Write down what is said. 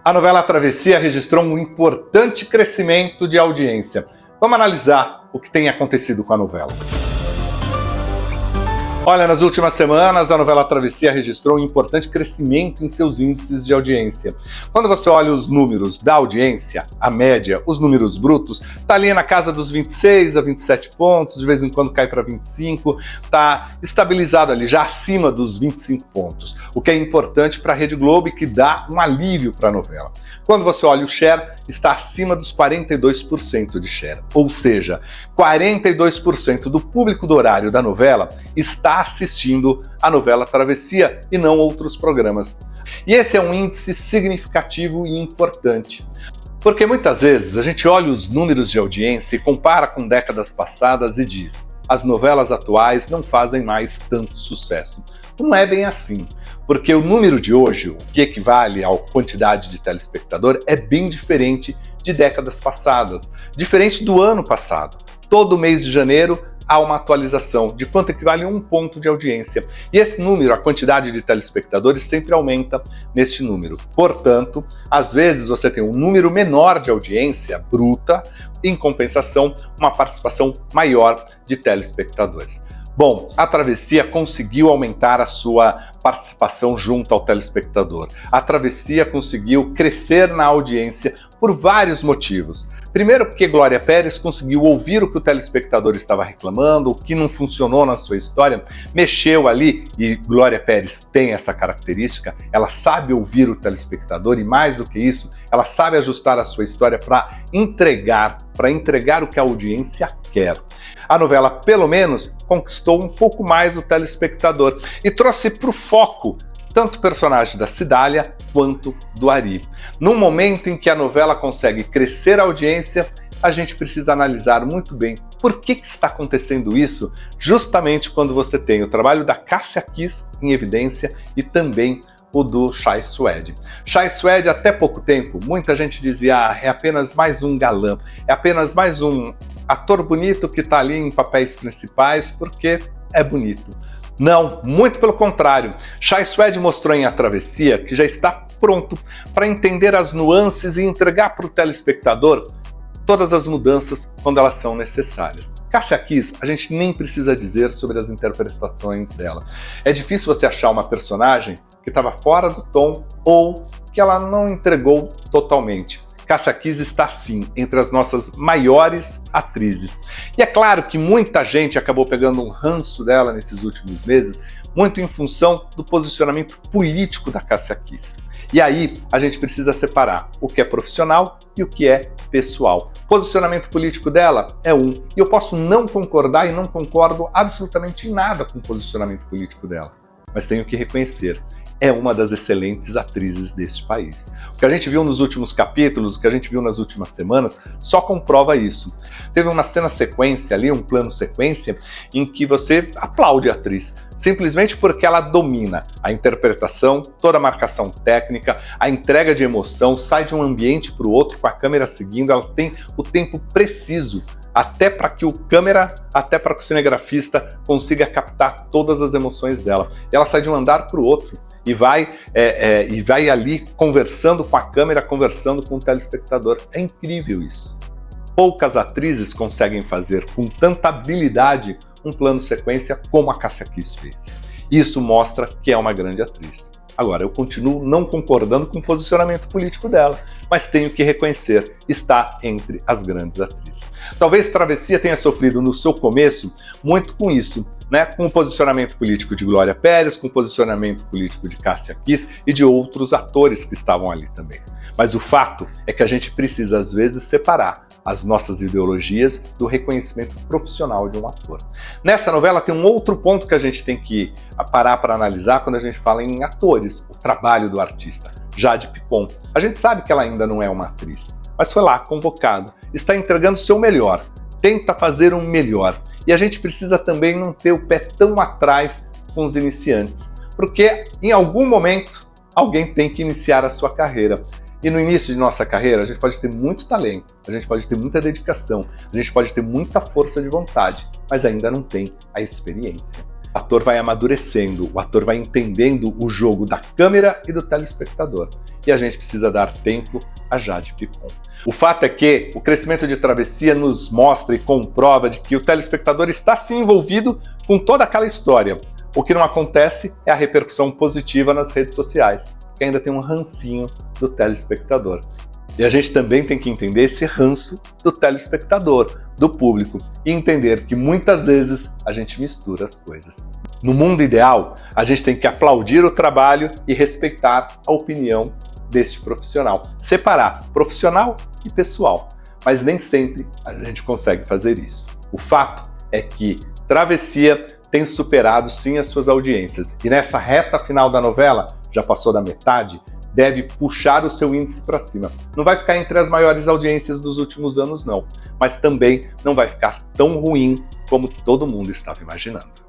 A novela Travessia registrou um importante crescimento de audiência. Vamos analisar o que tem acontecido com a novela. Olha, nas últimas semanas, a novela Travessia registrou um importante crescimento em seus índices de audiência. Quando você olha os números da audiência, a média, os números brutos, está ali na casa dos 26 a 27 pontos, de vez em quando cai para 25, está estabilizado ali, já acima dos 25 pontos, o que é importante para a Rede Globo e que dá um alívio para a novela. Quando você olha o share, está acima dos 42% de share, ou seja, 42% do público do horário da novela está assistindo a novela Travessia e não outros programas. E esse é um índice significativo e importante, porque muitas vezes a gente olha os números de audiência e compara com décadas passadas e diz: as novelas atuais não fazem mais tanto sucesso. Não é bem assim, porque o número de hoje, o que equivale à quantidade de telespectador, é bem diferente de décadas passadas, diferente do ano passado. Todo mês de janeiro há uma atualização de quanto equivale a um ponto de audiência. E esse número, a quantidade de telespectadores, sempre aumenta neste número. Portanto, às vezes você tem um número menor de audiência bruta, em compensação, uma participação maior de telespectadores. Bom, a Travessia conseguiu aumentar a sua participação junto ao telespectador. A Travessia conseguiu crescer na audiência por vários motivos. Primeiro, porque Glória Pérez conseguiu ouvir o que o telespectador estava reclamando, o que não funcionou na sua história, mexeu ali, e Glória Pérez tem essa característica, ela sabe ouvir o telespectador e, mais do que isso, ela sabe ajustar a sua história para entregar o que a audiência quer. A novela, pelo menos, conquistou um pouco mais o telespectador e trouxe para o foco tanto o personagem da Cidália quanto do Ari. Num momento em que a novela consegue crescer a audiência, a gente precisa analisar muito bem por que está acontecendo isso, justamente quando você tem o trabalho da Cássia Kiss em evidência e também o do Chay Suede. Chay Suede, até pouco tempo, muita gente dizia: é apenas mais um galã, é apenas mais um ator bonito que está ali em papéis principais porque é bonito. Não, muito pelo contrário. Chay Suede mostrou em A Travessia que já está pronto para entender as nuances e entregar para o telespectador todas as mudanças quando elas são necessárias. Cássia Kiss, a gente nem precisa dizer sobre as interpretações dela. É difícil você achar uma personagem que estava fora do tom ou que ela não entregou totalmente. Cássia Kiss está, sim, entre as nossas maiores atrizes. E é claro que muita gente acabou pegando um ranço dela nesses últimos meses, muito em função do posicionamento político da Cássia Kiss. E aí a gente precisa separar o que é profissional e o que é pessoal. O posicionamento político dela é um, e eu posso não concordar e não concordo absolutamente em nada com o posicionamento político dela, mas tenho que reconhecer: é uma das excelentes atrizes deste país. O que a gente viu nos últimos capítulos, o que a gente viu nas últimas semanas, só comprova isso. Teve uma cena sequência ali, um plano sequência, em que você aplaude a atriz, simplesmente porque ela domina a interpretação, toda a marcação técnica, a entrega de emoção, sai de um ambiente para o outro com a câmera seguindo, ela tem o tempo preciso até para que o cinegrafista consiga captar todas as emoções dela. Ela sai de um andar para o outro e vai ali conversando com a câmera, conversando com o telespectador. É incrível isso. Poucas atrizes conseguem fazer com tanta habilidade um plano sequência como a Cássia Kiss fez. Isso mostra que é uma grande atriz. Agora, eu continuo não concordando com o posicionamento político dela, mas tenho que reconhecer, está entre as grandes atrizes. Talvez Travessia tenha sofrido no seu começo muito com isso, né? Com o posicionamento político de Glória Pérez, com o posicionamento político de Cássia Kiss e de outros atores que estavam ali também. Mas o fato é que a gente precisa, às vezes, separar as nossas ideologias do reconhecimento profissional de um ator. Nessa novela tem um outro ponto que a gente tem que parar para analisar quando a gente fala em atores, o trabalho do artista. Jade Picon. A gente sabe que ela ainda não é uma atriz, mas foi lá convocada, está entregando o seu melhor, tenta fazer um melhor. E a gente precisa também não ter o pé tão atrás com os iniciantes, porque em algum momento alguém tem que iniciar a sua carreira. E no início de nossa carreira, a gente pode ter muito talento, a gente pode ter muita dedicação, a gente pode ter muita força de vontade, mas ainda não tem a experiência. O ator vai amadurecendo, o ator vai entendendo o jogo da câmera e do telespectador. E a gente precisa dar tempo a Jade Picon. O fato é que o crescimento de Travessia nos mostra e comprova de que o telespectador está sim envolvido com toda aquela história. O que não acontece é a repercussão positiva nas redes sociais, que ainda tem um rancinho do telespectador. E a gente também tem que entender esse ranço do telespectador, do público, e entender que muitas vezes a gente mistura as coisas. No mundo ideal, a gente tem que aplaudir o trabalho e respeitar a opinião deste profissional. Separar profissional e pessoal, mas nem sempre a gente consegue fazer isso. O fato é que Travessia tem superado sim as suas audiências, e nessa reta final da novela, já passou da metade, deve puxar o seu índice para cima. Não vai ficar entre as maiores audiências dos últimos anos não, mas também não vai ficar tão ruim como todo mundo estava imaginando.